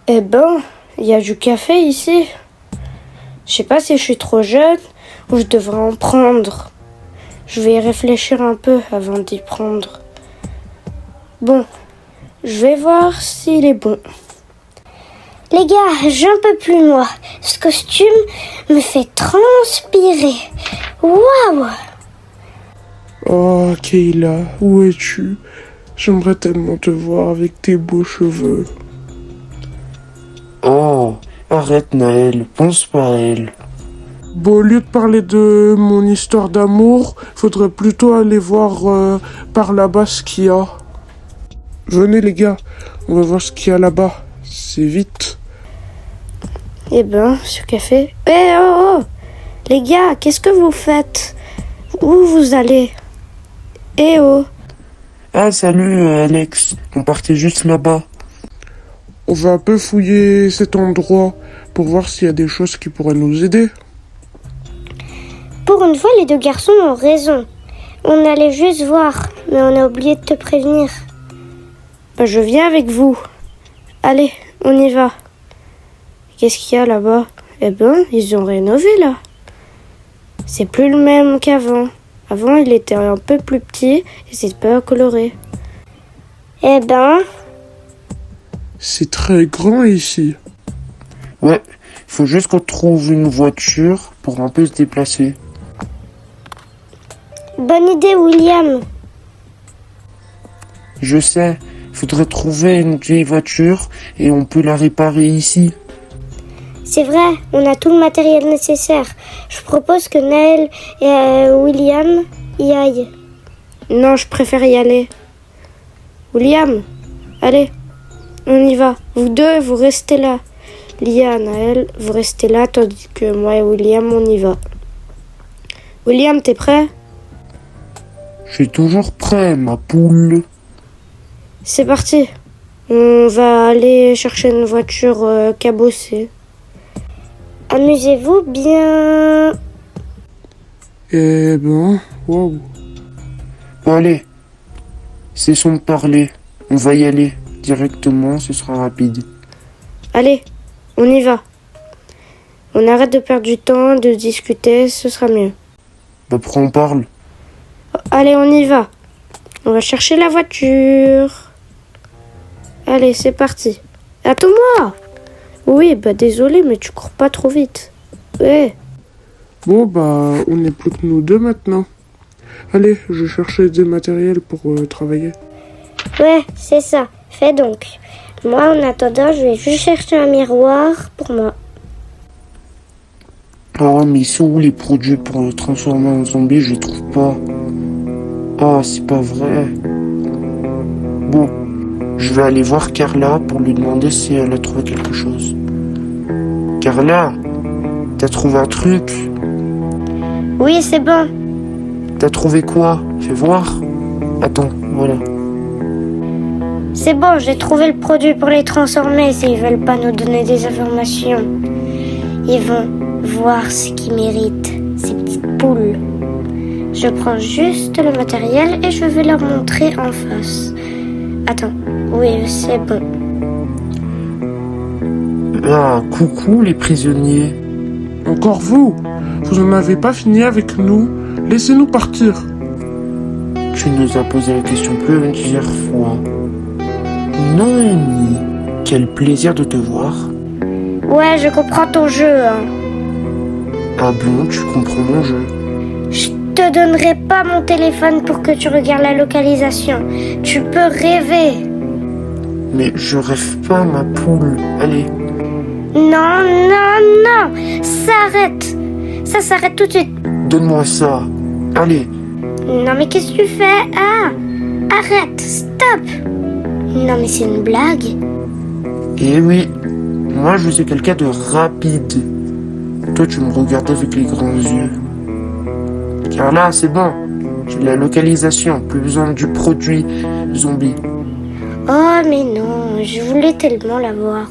Eh ben, il y a du café ici. Je sais pas si je suis trop jeune ou je devrais en prendre. Je vais y réfléchir un peu avant d'y prendre. Bon, je vais voir s'il est bon. Les gars, j'en peux plus moi. Ce costume me fait transpirer. Waouh! Oh, Kayla, où es-tu? J'aimerais tellement te voir avec tes beaux cheveux. Oh, arrête Naël, pense pas à elle. Bon, au lieu de parler de mon histoire d'amour, faudrait plutôt aller voir par là-bas ce qu'il y a. Venez les gars, on va voir ce qu'il y a là-bas. C'est vite. Eh ben, ce café... oh! Les gars, qu'est-ce que vous faites? Où vous allez? Eh oh! Ah salut Alex, on partait juste là-bas. On va un peu fouiller cet endroit pour voir s'il y a des choses qui pourraient nous aider. Pour une fois, les deux garçons ont raison. On allait juste voir, mais on a oublié de te prévenir. Ben, je viens avec vous. Allez, on y va. Qu'est-ce qu'il y a là-bas? Eh ben, ils ont rénové là. C'est plus le même qu'avant. Avant, il était un peu plus petit et c'est pas coloré. Eh ben, C'est très grand ici. Ouais, faut juste qu'on trouve une voiture pour un peu se déplacer. bonne idée, William. Je sais, faudrait trouver une vieille voiture et on peut la réparer ici. C'est vrai, on a tout le matériel nécessaire. Je propose que Naël et William y aillent. Non, je préfère y aller. William, allez, on y va. Vous deux, vous restez là. Lia, Naël, vous restez là, tandis que moi et William, on y va. William, t'es prêt? Je suis toujours prêt, ma poule. C'est parti. On va aller chercher une voiture cabossée. Amusez-vous bien. Eh ben, waouh. Bon allez, cessons de parler. On va y aller directement, ce sera rapide. Allez, on y va. On arrête de perdre du temps, de discuter, ce sera mieux. Bah pourquoi on parle? Allez, on y va. On va chercher la voiture. Allez, c'est parti. Attends-moi. Oui, bah désolé, mais tu cours pas trop vite. Ouais. Bon bah, on n'est plus que nous deux maintenant. Allez, je cherchais des matériels pour travailler. Ouais, c'est ça. Fais donc. Moi, en attendant, je vais juste chercher un miroir pour moi. Ah mais ils sont où les produits pour le transformer en zombie? Je les trouve pas. Ah c'est pas vrai. Bon, je vais aller voir Carla pour lui demander si elle a trouvé quelque chose. Carla, t'as trouvé un truc? Oui, c'est bon. T'as trouvé quoi? Fais voir. Attends, voilà. C'est bon, j'ai trouvé le produit pour les transformer s'ils veulent pas nous donner des informations. Ils vont voir ce qu'ils méritent, ces petites poules. Je prends juste le matériel et je vais leur montrer en face. Attends, oui, c'est bon. Ah, coucou les prisonniers. Encore vous? Vous en avez pas fini avec nous? Laissez-nous partir. Tu nous as posé la question plusieurs fois. Noémie, quel plaisir de te voir. Ouais, je comprends ton jeu, hein. Ah bon, tu comprends mon jeu? Je te donnerai pas mon téléphone pour que tu regardes la localisation. Tu peux rêver. Mais je rêve pas, ma poule. Allez. Non, non, non. Ça arrête. Ça s'arrête tout de suite. Donne-moi ça. Allez. Non, mais qu'est-ce que tu fais? Ah, arrête, stop. Non, mais c'est une blague. Eh oui, moi je suis quelqu'un de rapide. Toi tu me regardes avec les grands yeux. Car là c'est bon, j'ai la localisation, plus besoin du produit zombie. Oh, mais non, je voulais tellement la voir.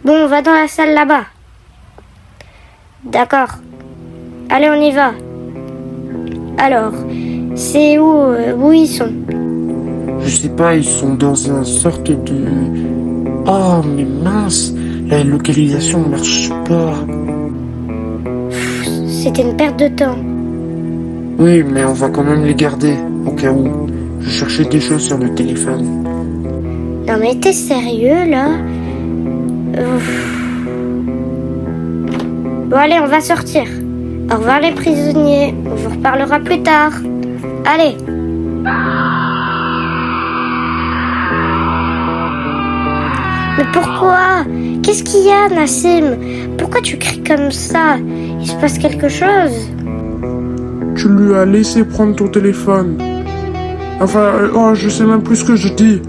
Bon, on va dans la salle là-bas. D'accord. Allez, on y va. Alors, c'est où ils sont? Je sais pas, ils sont dans une sorte de Oh, mais mince, la localisation ne marche pas. C'était une perte de temps. Oui, mais on va quand même les garder, au cas où. Je cherchais des choses sur le téléphone. Non mais t'es sérieux là? Ouf. Bon allez, on va sortir. Au revoir les prisonniers, on vous reparlera plus tard. Allez. Mais pourquoi? Qu'est-ce qu'il y a, Nassim? Pourquoi tu cries comme ça? Il se passe quelque chose? Tu lui as laissé prendre ton téléphone. Enfin, je sais même plus ce que je dis.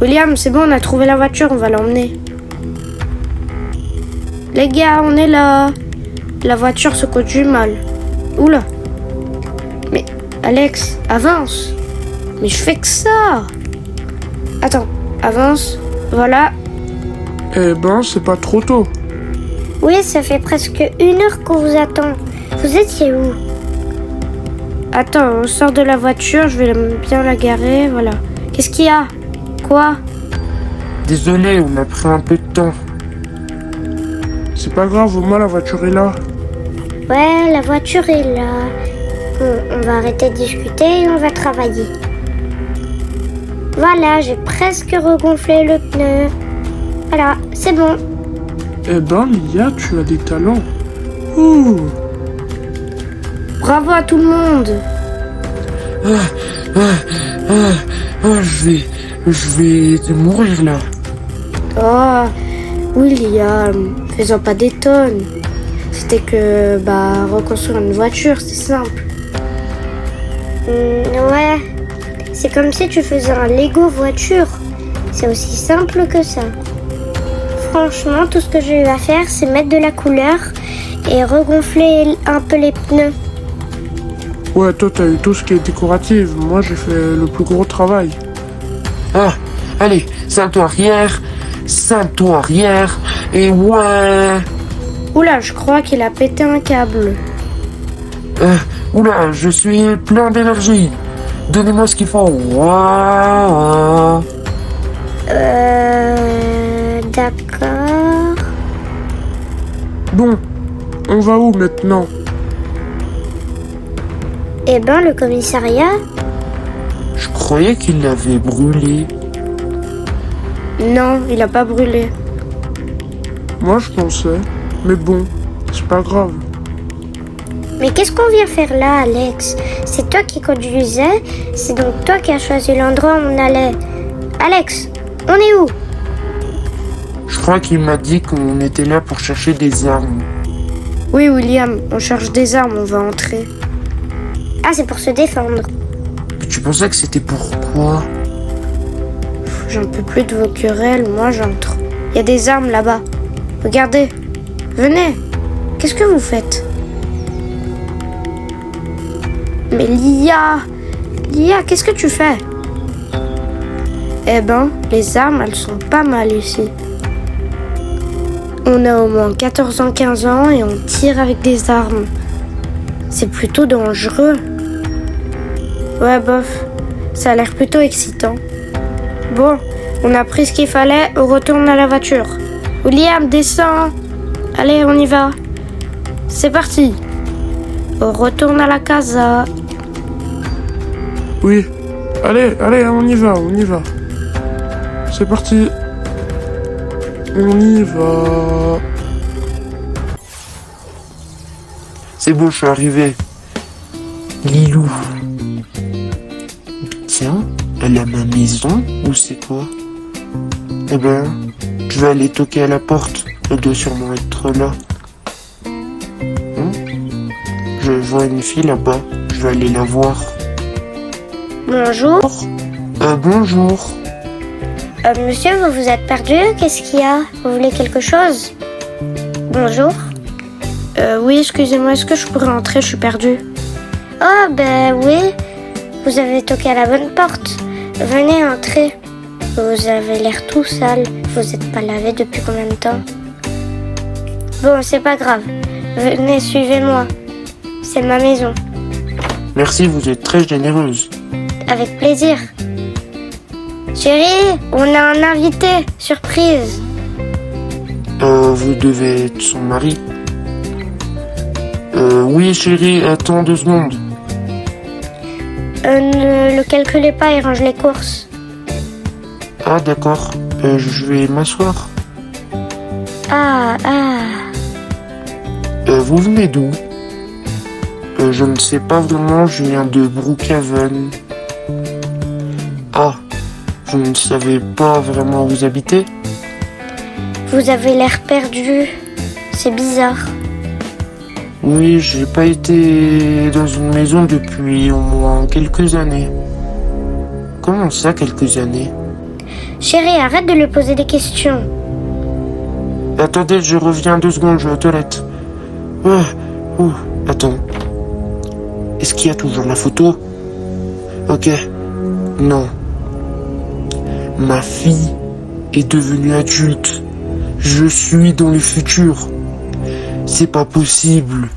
William, c'est bon, on a trouvé la voiture, on va l'emmener. Les gars, on est là. La voiture se conduit mal. Oula. Mais Alex, avance. Mais je fais que ça. Attends, avance. Voilà. Eh ben, c'est pas trop tôt. Oui, ça fait presque 1 heure qu'on vous attend. Vous étiez où? Attends, on sort de la voiture, je vais bien la garer, voilà. Qu'est-ce qu'il y a? Quoi? Désolé, on a pris un peu de temps. C'est pas grave, au moins la voiture est là. Ouais, la voiture est là. On va arrêter de discuter et on va travailler. Voilà, j'ai presque regonflé le pneu. Voilà, c'est bon. Eh ben, Lia, tu as des talents. Ouh. Bravo à tout le monde. Je vais mourir là. Oh, William, fais-en pas des tonnes. C'était que, reconstruire une voiture, c'est simple. Ouais, c'est comme si tu faisais un Lego voiture. C'est aussi simple que ça. Franchement, tout ce que j'ai eu à faire, c'est mettre de la couleur et regonfler un peu les pneus. Ouais, toi, t'as eu tout ce qui est décoratif. Moi, j'ai fait le plus gros travail. Ah, allez, salto arrière, et ouais. Oula, je crois qu'il a pété un câble. Oula, je suis plein d'énergie. Donnez-moi ce qu'il faut. Ouah. D'accord. Bon, on va où maintenant? Eh ben, le commissariat. Je croyais qu'il l'avait brûlé. Non, il a pas brûlé. Moi, je pensais. Mais bon, c'est pas grave. Mais qu'est-ce qu'on vient faire là, Alex? C'est toi qui conduisais, c'est donc toi qui as choisi l'endroit où on allait. Alex, on est où? Je crois qu'il m'a dit qu'on était là pour chercher des armes. Oui, William, on cherche des armes, on va entrer. Ah, c'est pour se défendre. Mais tu pensais que c'était pourquoi? J'en peux plus de vos querelles, moi j'entre. Il y a des armes là-bas. Regardez. Venez. Qu'est-ce que vous faites? Mais Lia, qu'est-ce que tu fais? Eh ben, les armes, elles sont pas mal ici. On a au moins 14 ans, 15 ans et on tire avec des armes. C'est plutôt dangereux. Ouais, bof. Ça a l'air plutôt excitant. Bon, on a pris ce qu'il fallait, on retourne à la voiture. William, descends. Allez, on y va. C'est parti. On retourne à la casa. Oui. Allez, on y va. C'est parti. On y va. C'est bon, je suis arrivé. Lilou. Tiens, elle a ma maison ou c'est quoi? Eh ben, je vais aller toquer à la porte. Elle doit sûrement être là. Je vois une fille là-bas. Je vais aller la voir. Bonjour. Bonjour. Monsieur, vous vous êtes perdu? Qu'est-ce qu'il y a? Vous voulez quelque chose? Bonjour. Oui, excusez-moi, est-ce que je pourrais entrer? Je suis perdue. Oh, ben oui. Vous avez toqué à la bonne porte. Venez entrer. Vous avez l'air tout sale. Vous n'êtes pas lavé depuis combien de temps? Bon, c'est pas grave. Venez, suivez-moi. C'est ma maison. Merci, vous êtes très généreuse. Avec plaisir. Chérie, on a un invité, surprise. Vous devez être son mari. Oui, chérie, attends 2 secondes. Ne le calculez pas, il range les courses. Ah, d'accord. Je vais m'asseoir. Ah. Vous venez d'où? Je ne sais pas vraiment, je viens de Brookhaven. Ah, je ne savais pas vraiment où vous habitez. Vous avez l'air perdu. C'est bizarre. Oui, j'ai pas été dans une maison depuis au moins quelques années. Comment ça, quelques années? Chérie, arrête de lui poser des questions. Attendez, je reviens 2 secondes, je vais aux toilettes. Attends. Est-ce qu'il y a toujours la photo? Ok. Non. Ma fille est devenue adulte. Je suis dans le futur. C'est pas possible.